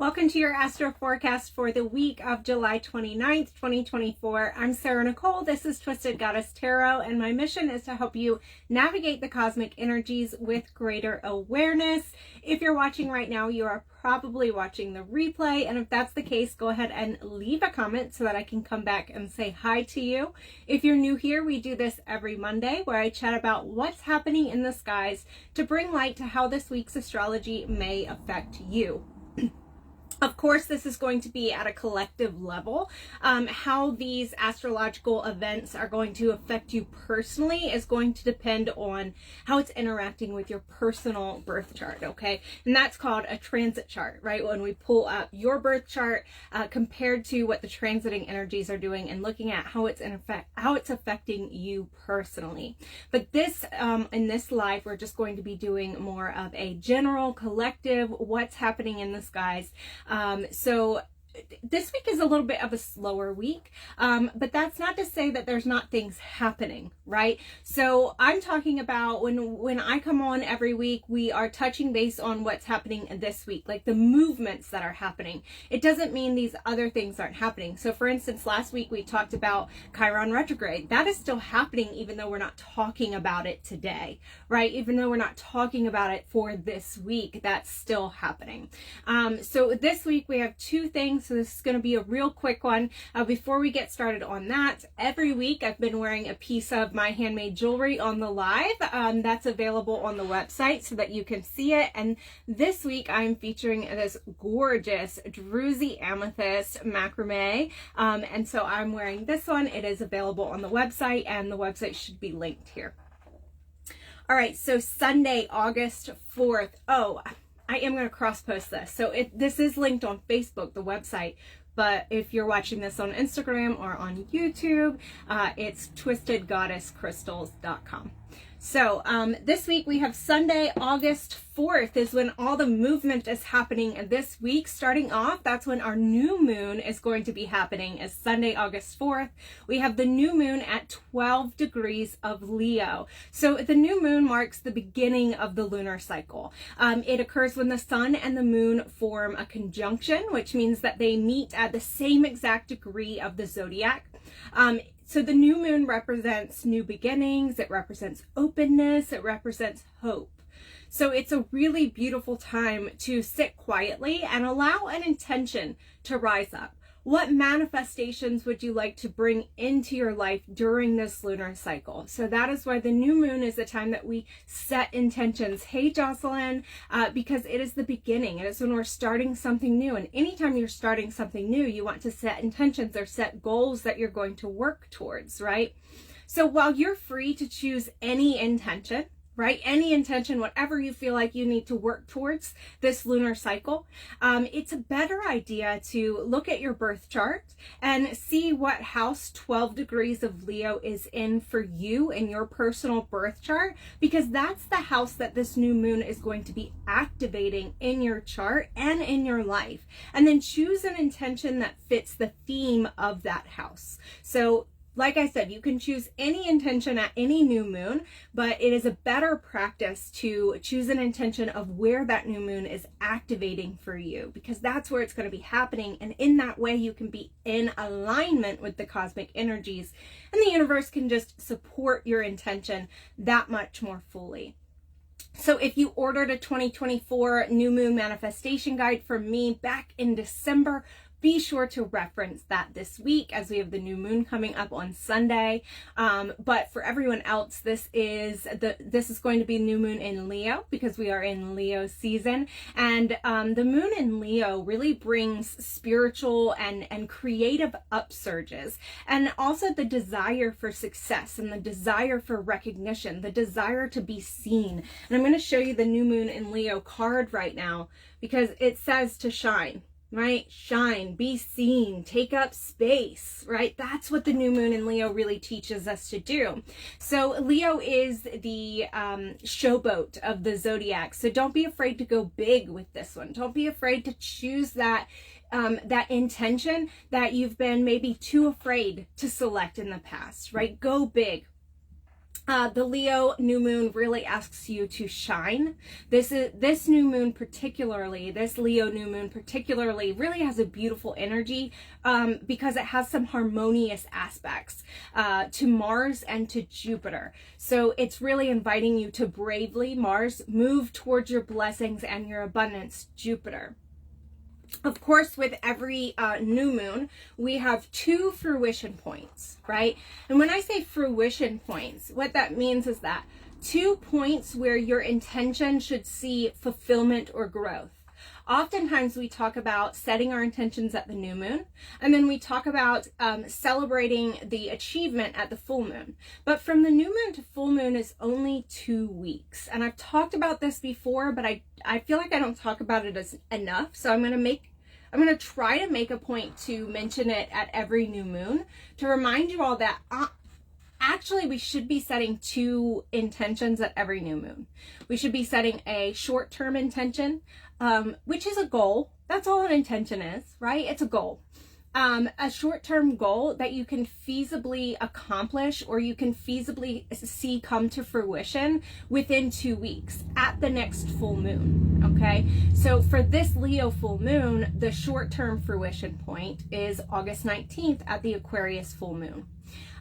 Welcome to your Astro Forecast for the week of July 29th, 2024. I'm Sarah Nicole. This is Twisted Goddess Tarot, and my mission is to help you navigate the cosmic energies with greater awareness. If you're watching right now, you are probably watching the replay, and if that's the case, go ahead and leave a comment so that I can come back and say hi to you. If you're new here, we do this every Monday where I chat about what's happening in the skies to bring light to how this week's astrology may affect you. Of course, this is going to be at a collective level. How these astrological events are going to affect you personally is going to depend on how it's interacting with your personal birth chart, okay? And that's called a transit chart, right? When we pull up your birth chart compared to what the transiting energies are doing and looking at how it's affecting you personally. But this, in this live, we're just going to be doing more of a general collective, what's happening in the skies. So this week is a little bit of a slower week, but that's not to say that there's not things happening, right? So I'm talking about when I come on every week, we are touching base on what's happening this week, like the movements that are happening. It doesn't mean these other things aren't happening. So for instance, last week we talked about Chiron retrograde. That is still happening even though we're not talking about it today, right? Even though we're not talking about it for this week, that's still happening. So this week we have two things. So this is going to be a real quick one. Before we get started on that, every week I've been wearing a piece of my handmade jewelry on the live. That's available on the website so that you can see it. And this week I'm featuring this gorgeous druzy amethyst macrame. And so I'm wearing this one. It is available on the website, and the website should be linked here. All right, so Sunday, August 4th. Oh, I am going to cross post this. So this is linked on Facebook, the website, but if you're watching this on Instagram or on YouTube, it's twistedgoddesscrystals.com. So this week we have Sunday, August 4th is when all the movement is happening. And this week, starting off, that's when our new moon is going to be happening, is Sunday, August 4th. We have the new moon at 12 degrees of Leo. So the new moon marks the beginning of the lunar cycle. It occurs when the sun and the moon form a conjunction, which means that they meet at the same exact degree of the zodiac. So the new moon represents new beginnings, it represents openness, it represents hope. So it's a really beautiful time to sit quietly and allow an intention to rise up. What manifestations would you like to bring into your life during this lunar cycle? So that is why the new moon is the time that we set intentions. Hey, Jocelyn, because it is the beginning. It is when we're starting something new. And anytime you're starting something new, you want to set intentions or set goals that you're going to work towards, right? So while you're free to choose any intention, right? Any intention, whatever you feel like you need to work towards this lunar cycle, it's a better idea to look at your birth chart and see what house 12 degrees of Leo is in for you in your personal birth chart, because that's the house that this new moon is going to be activating in your chart and in your life. And then choose an intention that fits the theme of that house. So like I said, you can choose any intention at any new moon, but it is a better practice to choose an intention of where that new moon is activating for you, because that's where it's going to be happening. And in that way, you can be in alignment with the cosmic energies, and the universe can just support your intention that much more fully. So if you ordered a 2024 new moon manifestation guide from me back in December, be sure to reference that this week as we have the new moon coming up on Sunday. But for everyone else, this is going to be new moon in Leo, because we are in Leo season. And the moon in Leo really brings spiritual and creative upsurges, and also the desire for success and the desire for recognition, the desire to be seen. And I'm going to show you the new moon in Leo card right now, because it says to shine. Right? Shine, be seen, take up space, right? That's what the new moon in Leo really teaches us to do. So Leo is the showboat of the zodiac. So don't be afraid to go big with this one. Don't be afraid to choose that intention that you've been maybe too afraid to select in the past, right? Go big. The Leo new moon really asks you to shine. This new moon particularly, this Leo new moon particularly, really has a beautiful energy because it has some harmonious aspects to Mars and to Jupiter. So it's really inviting you to bravely, Mars, move towards your blessings and your abundance, Jupiter. Of course, with every new moon, we have 2 fruition points, right? And when I say fruition points, what that means is that 2 points where your intention should see fulfillment or growth. Oftentimes we talk about setting our intentions at the new moon, and then we talk about celebrating the achievement at the full moon. But from the new moon to full moon is only 2 weeks. And I've talked about this before, but I feel like I don't talk about it as enough. So I'm going to try to make a point to mention it at every new moon to remind you all that actually we should be setting 2 intentions at every new moon. We should be setting a short-term intention, which is a goal. That's all an intention is, right? It's a goal. A short-term goal that you can feasibly accomplish or you can feasibly see come to fruition within 2 weeks at the next full moon, okay? So for this Leo full moon, the short-term fruition point is August 19th at the Aquarius full moon.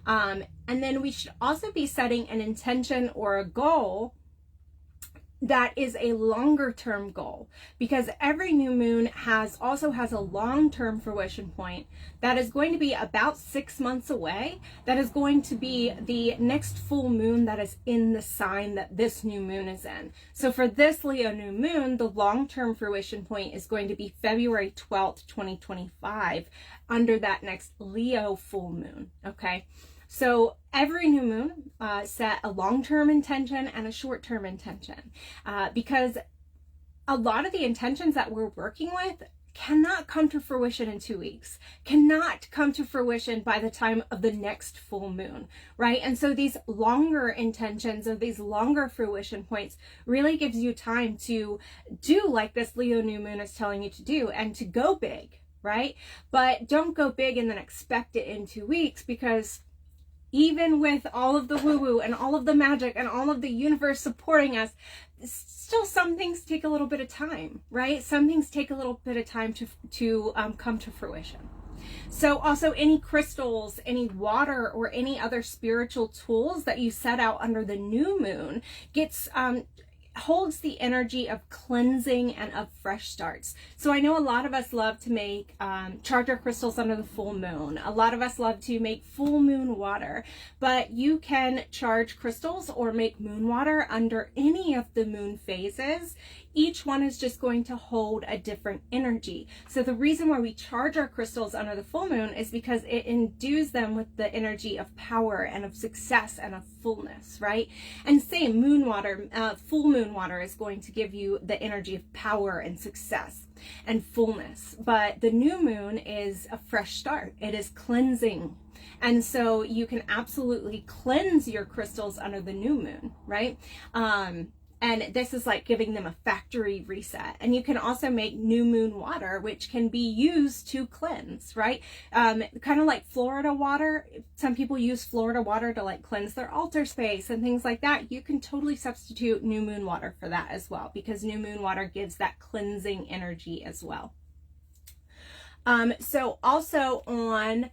And then we should also be setting an intention or a goal that is a longer term goal, because every new moon also has a long-term fruition point that is going to be about 6 months away. That is going to be the next full moon that is in the sign that this new moon is in. So for this Leo new moon, the long-term fruition point is going to be February 12th, 2025 under that next Leo full moon, okay? So every new moon, set a long-term intention and a short-term intention because a lot of the intentions that we're working with cannot come to fruition in 2 weeks, cannot come to fruition by the time of the next full moon, right? And so these longer intentions or these longer fruition points really gives you time to do like this Leo new moon is telling you to do and to go big, right? But don't go big and then expect it in 2 weeks, because even with all of the woo-woo and all of the magic and all of the universe supporting us, still some things take a little bit of time, right? Some things take a little bit of time to come to fruition. So also any crystals, any water, or any other spiritual tools that you set out under the new moon holds the energy of cleansing and of fresh starts. So I know a lot of us love to make charge our crystals under the full moon. A lot of us love to make full moon water, but you can charge crystals or make moon water under any of the moon phases. Each one is just going to hold a different energy. So the reason why we charge our crystals under the full moon is because it endues them with the energy of power and of success and of fullness, right? And same moon water, full moon water is going to give you the energy of power and success and fullness. But the new moon is a fresh start. It is cleansing. And so you can absolutely cleanse your crystals under the new moon, right? And this is like giving them a factory reset. And you can also make new moon water, which can be used to cleanse, right? Kind of like Florida water. Some people use Florida water to like cleanse their altar space and things like that. You can totally substitute new moon water for that as well, because new moon water gives that cleansing energy as well. So also on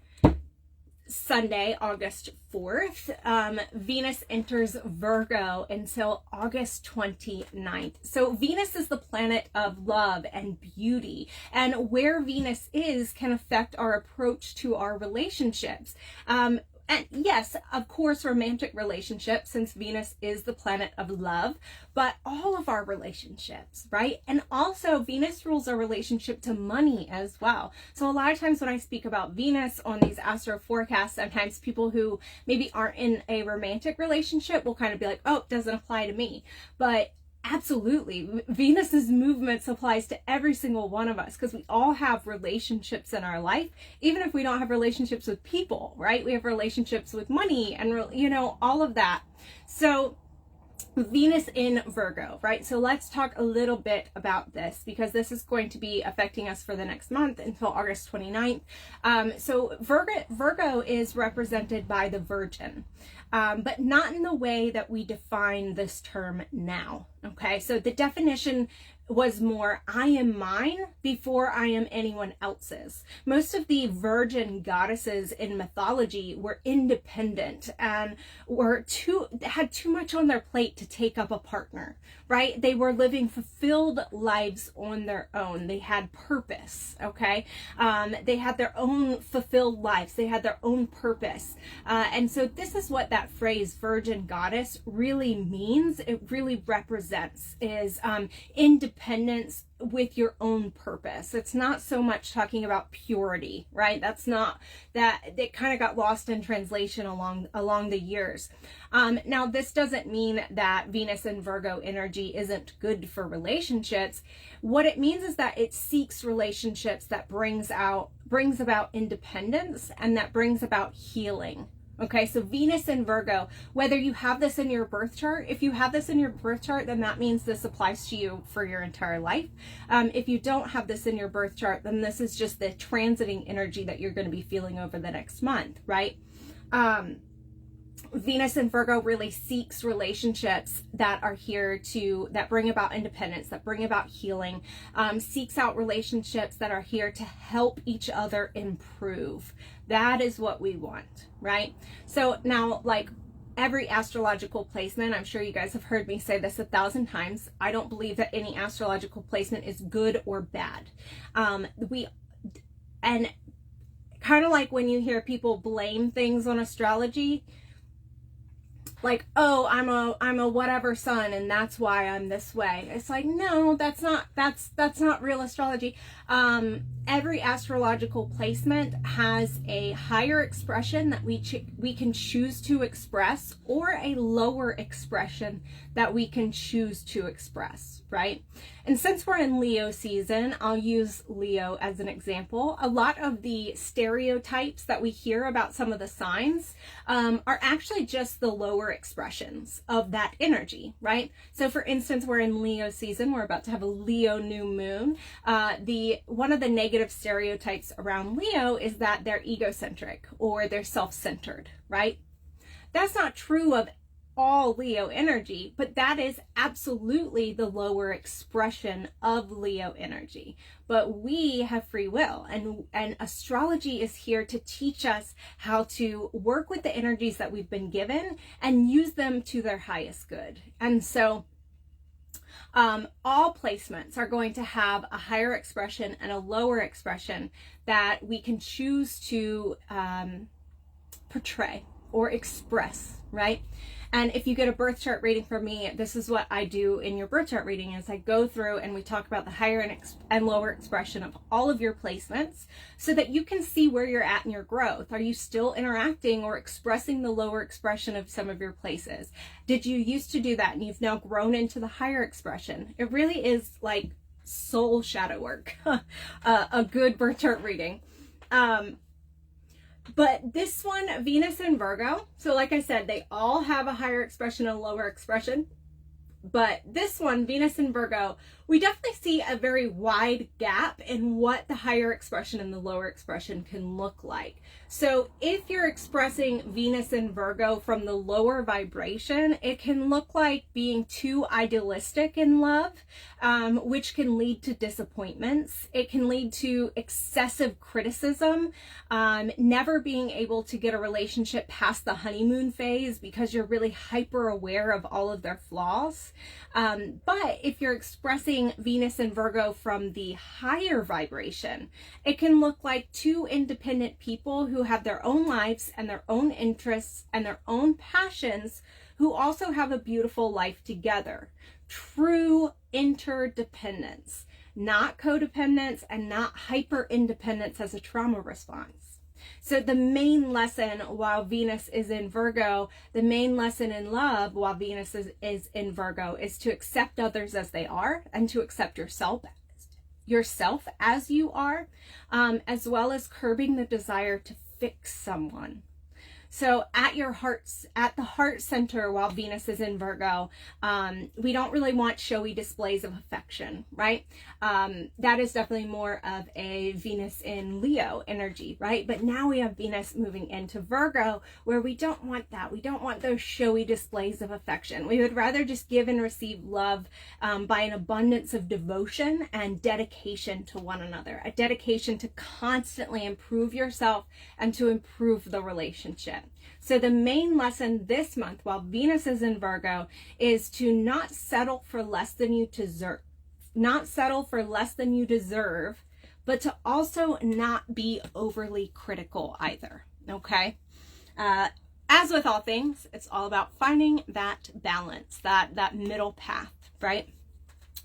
Sunday, August 4th, Venus enters Virgo until August 29th. So Venus is the planet of love and beauty, and where Venus is can affect our approach to our relationships. And yes, of course, romantic relationships, since Venus is the planet of love, but all of our relationships, right? And also Venus rules our relationship to money as well. So a lot of times when I speak about Venus on these Astro Forecasts, sometimes people who maybe aren't in a romantic relationship will kind of be like, oh, it doesn't apply to me. But absolutely, Venus's movements applies to every single one of us, because we all have relationships in our life, even if we don't have relationships with people, right? We have relationships with money and, all of that. So Venus in Virgo, right? So let's talk a little bit about this, because this is going to be affecting us for the next month until August 29th. So Virgo is represented by the Virgin, but not in the way that we define this term now. Okay, so the definition was more, I am mine before I am anyone else's. Most of the virgin goddesses in mythology were independent and had too much on their plate to take up a partner, right? They were living fulfilled lives on their own. They had purpose, okay? They had their own fulfilled lives. They had their own purpose. And so this is what that phrase virgin goddess really means. It really represents is independence with your own purpose. It's not so much talking about purity, right? That's not that. It kind of got lost in translation along the years. Now, this doesn't mean that Venus and Virgo energy isn't good for relationships. What it means is that it seeks relationships that brings about independence and that brings about healing. Okay, so Venus and Virgo, whether you have this in your birth chart, if you have this in your birth chart, then that means this applies to you for your entire life. If you don't have this in your birth chart, then this is just the transiting energy that you're going to be feeling over the next month, right? Venus and Virgo really seeks relationships that are here that bring about independence, that bring about healing, seeks out relationships that are here to help each other improve. That is what we want, right? So now, like every astrological placement, I'm sure you guys have heard me say this 1,000 times. I don't believe that any astrological placement is good or bad. And kind of like when you hear people blame things on astrology, like, oh, I'm a whatever sun and that's why I'm this way. It's like, no, that's not real astrology. Every astrological placement has a higher expression that we can choose to express, or a lower expression that we can choose to express, right? And since we're in Leo season, I'll use Leo as an example. A lot of the stereotypes that we hear about some of the signs are actually just the lower expressions of that energy, right? So for instance, we're in Leo season. We're about to have a Leo new moon. One of the negative stereotypes around Leo is that they're egocentric or they're self-centered, right? That's not true of all Leo energy, but that is absolutely the lower expression of Leo energy. But we have free will, and astrology is here to teach us how to work with the energies that we've been given and use them to their highest good. And so all placements are going to have a higher expression and a lower expression that we can choose to portray or express, right? And if you get a birth chart reading from me, this is what I do in your birth chart reading, is I go through and we talk about the higher and lower expression of all of your placements so that you can see where you're at in your growth. Are you still interacting or expressing the lower expression of some of your places? Did you used to do that and you've now grown into the higher expression? It really is like soul shadow work, a good birth chart reading. But this one, Venus and Virgo, so like I said, they all have a higher expression and a lower expression. But this one, Venus and Virgo, we definitely see a very wide gap in what the higher expression and the lower expression can look like. So if you're expressing Venus and Virgo from the lower vibration, it can look like being too idealistic in love, which can lead to disappointments. It can lead to excessive criticism, never being able to get a relationship past the honeymoon phase because you're really hyper aware of all of their flaws. But if you're expressing Venus and Virgo from the higher vibration, it can look like two independent people who have their own lives and their own interests and their own passions, who also have a beautiful life together. True interdependence, not codependence and not hyper independence as a trauma response. So the main lesson while Venus is in Virgo, the main lesson in love while Venus is in Virgo, is to accept others as they are and to accept yourself as you are, as well as curbing the desire to fix someone. So at the heart center, while Venus is in Virgo, we don't really want showy displays of affection, right? That is definitely more of a Venus in Leo energy, right? But now we have Venus moving into Virgo, where we don't want that. We don't want those showy displays of affection. We would rather just give and receive love by an abundance of devotion and dedication to one another, a dedication to constantly improve yourself and to improve the relationship. So the main lesson this month, while Venus is in Virgo, is to not settle for less than you deserve. Not settle for less than you deserve, but to also not be overly critical either, okay? As with all things, it's all about finding that balance, that middle path, right?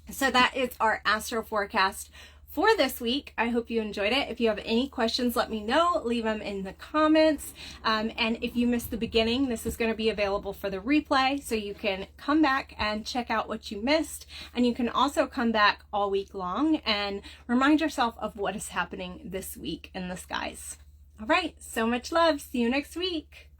So that is our Astro Forecast for this week. I hope you enjoyed it. If you have any questions, let me know. Leave them in the comments. And if you missed the beginning, this is going to be available for the replay, so you can come back and check out what you missed. And you can also come back all week long and remind yourself of what is happening this week in the skies. All right, so much love. See you next week.